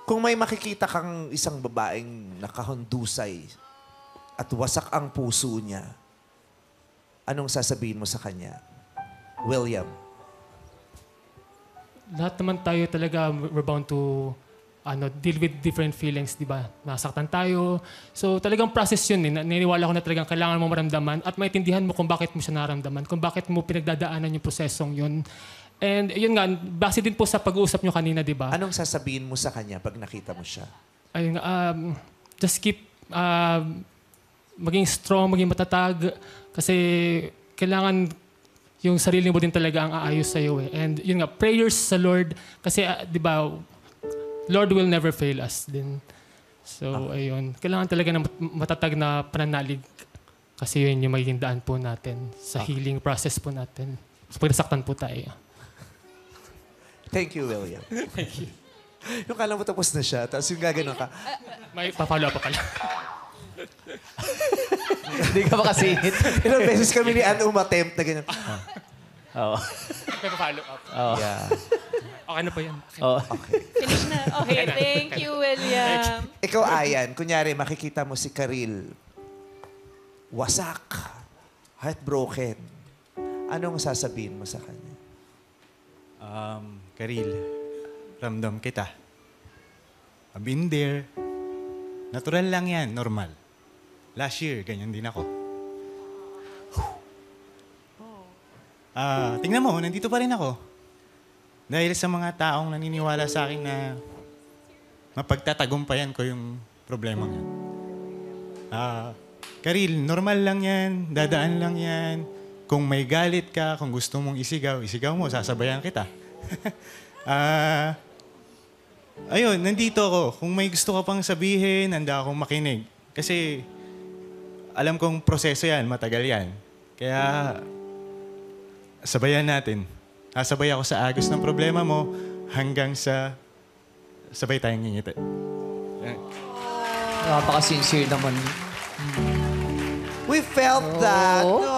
Kung may makikita kang isang babaeng nakahundusay at wasak ang puso niya, anong sasabihin mo sa kanya? William. Lahat naman tayo talaga, we're bound to deal with different feelings, di ba? Nasaktan tayo. So talagang process yun eh. Naniniwala ko na talagang kailangan mo maramdaman at maintindihan mo kung bakit mo siya naramdaman, kung bakit mo pinagdadaanan yung prosesong yun. And yun nga, base din po sa pag-uusap nyo kanina, di ba? Anong sasabihin mo sa kanya pag nakita mo siya? Ayun nga, just keep maging strong, maging matatag. Kasi kailangan yung sarili mo din talaga ang aayos sa'yo eh. And yun nga, prayers sa Lord. Kasi di ba, Lord will never fail us din. So, ayun. Kailangan talaga ng matatag na pananalig. Kasi yun yung magiging daan po natin sa healing process po natin. So, pag nasaktan po tayo. Thank you, William. Thank you. Yung kala mo tapos na siya, tapos yung gano'n ka. May papalo pa pala. Hindi ka makasingit. Ilang beses kami ni Ann umatempt na ganyan. Oo. May papalo up. Yeah. Okay na po yan. Okay. Finish na. Okay, thank you, William. Ikaw, Ayan, kunyari, makikita mo si Karil. Wasak. Heartbroken. Anong sasabihin mo sa kanya? Karil, ramdam kita. I've been there. Natural lang yan, normal. Last year, ganyan din ako. Tingnan mo, nandito pa rin ako. Dahil sa mga taong naniniwala sa akin na mapagtatagumpayan ko yung problema nga. Karil, normal lang yan, dadaan lang yan. Kung may galit ka, kung gusto mong isigaw, isigaw mo, sasabayan kita. Ayun, nandito ako. Kung may gusto ka pang sabihin, handa akong makinig. Kasi alam kong proseso yan, matagal yan. Kaya sabayan natin. Sabay ako sa agos ng problema mo hanggang sa sabay tayong ngingiti. Napaka-sincere naman. We felt that. Oh. No.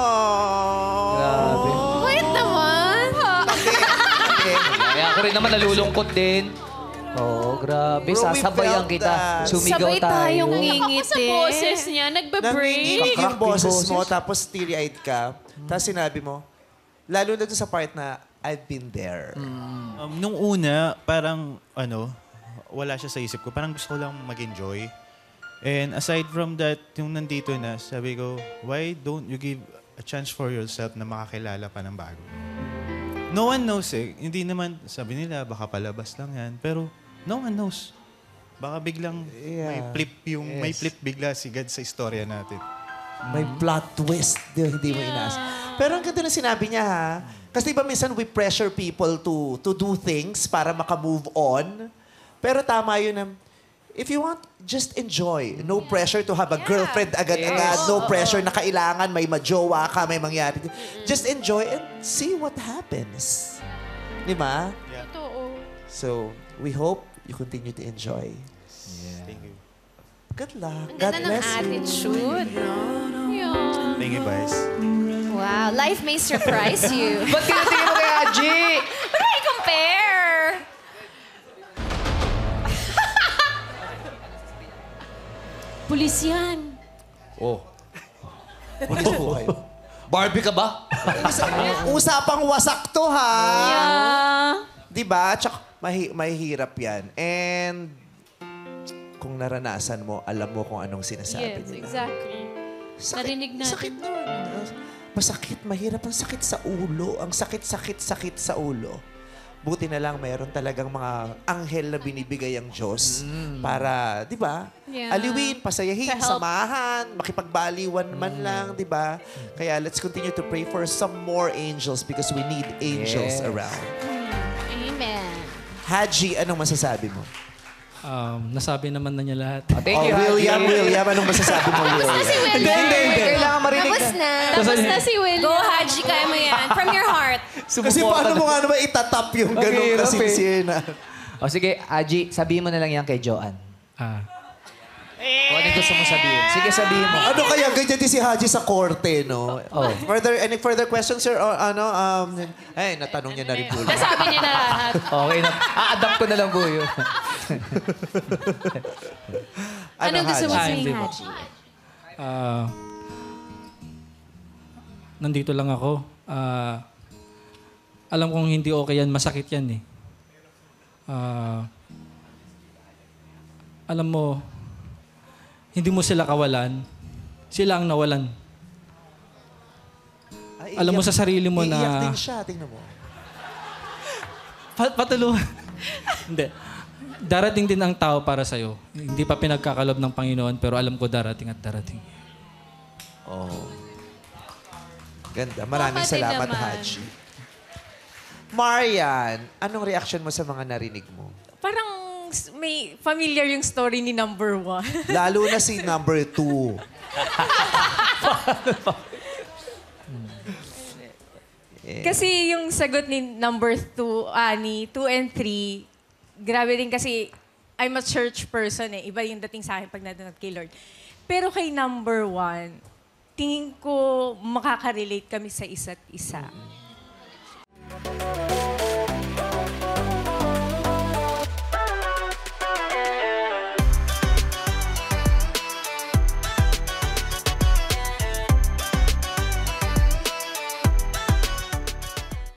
Grabe. Wait naman. Kaya ako rin naman nalulungkot din. Oo, grabe. Bro, we Sasabayan felt kita. that. Sumigaw Sabay tayo. tayong eh. ngingiti. Ako sa boses niya, nagbe-break. Nanginginig yung boses mo, tapos teary-eyed ka. Tapos sinabi mo, lalo na dun sa part na, I've been there. Nung una, parang wala siya sa isip ko. Parang gusto ko lang mag-enjoy. And aside from that, yung nandito na, sabi ko, why don't you give a chance for yourself na makakilala pa ng bago? No one knows eh. Hindi naman, sabi nila, baka palabas lang yan. Pero no one knows. Baka biglang may flip bigla si God sa istorya natin. May plot twist, hindi mo inaas. Pero ang ganda na sinabi niya, ha? Kasi diba minsan we pressure people to do things para makamove on. Pero tama yun na, if you want, just enjoy. No pressure to have a girlfriend agad-agad. No pressure na kailangan may majowa ka, may mangyari. Just enjoy and see what happens. Di ba? Totoo. So, we hope you continue to enjoy. Thank you. Good luck. Ang God ganda ng bless you. attitude, no? Yeah. Thank you, guys. Wow, life may surprise you. Ba't tinatingin mo kay Aji? But I compare. Pulis yan. Oh. Pulis po kayo. Barbie ka ba? Usapang wasak to, ha? Yeah. Di ba? Tsaka mahihirap yan. And kung naranasan mo, alam mo kung anong sinasabi Yes, nila. exactly. Narinig natin. Sakit nun. Masakit, mahirap. Ang sakit sa ulo. Ang sakit sa ulo. Buti na lang mayroon talagang mga anghel na binibigay ang Diyos para, di ba? Yeah. Aliwin, pasayahin, To help. samahan, makipagbaliwan man lang, di ba? Kaya let's continue to pray for some more angels because we need angels Yes. around. Amen. Haji, anong masasabi mo? Nasabi naman na niya lahat. Thank you, William, anong masasabi mo, William? Hindi. Kailangan marinig Tapos na. na. Tapos na si William. Go, Haji, kaya mo yan. From your heart. Kasi paano mo nga naman itatap yung ganong Mahirap eh. kasinsinan? O sige, Aji, sabihin mo na lang yan kay Joanne. Ah, Kung ano yung gusto mo sabihin. Sige, sabihin mo. Ano kaya ganyan din si Haji sa korte, no? Oh. Any further questions, sir? Or, natanong niya na rin po. Nasabi niya na lahat. Okay na. A-adapt ko na lang po yun. Anong gusto mo Haji? sabihin, Hindi po. Haji? Nandito lang ako. Alam kong hindi okay yan. Masakit yan eh. Alam mo, hindi mo sila kawalan. Sila ang nawalan. Ay, Alam mo sa sarili mo iiyak na... din siya, tingnan mo. Patulungan. Hindi. Darating din ang tao para sa'yo. Hindi pa pinagkakalob ng Panginoon, pero alam ko darating at darating. Oh. Ganda. Maraming Kapatid salamat, naman. Haji. Marian, anong reaction mo sa mga narinig mo? Parang may familiar yung story ni number 1. Lalo na si number 2. Kasi yung sagot ni number 2, ni 2 and 3, grabe din kasi I'm a church person eh. Iba yung dating sa akin pag nandun kay Lord. Pero kay number 1, tingin ko makaka-relate kami sa isa't isa.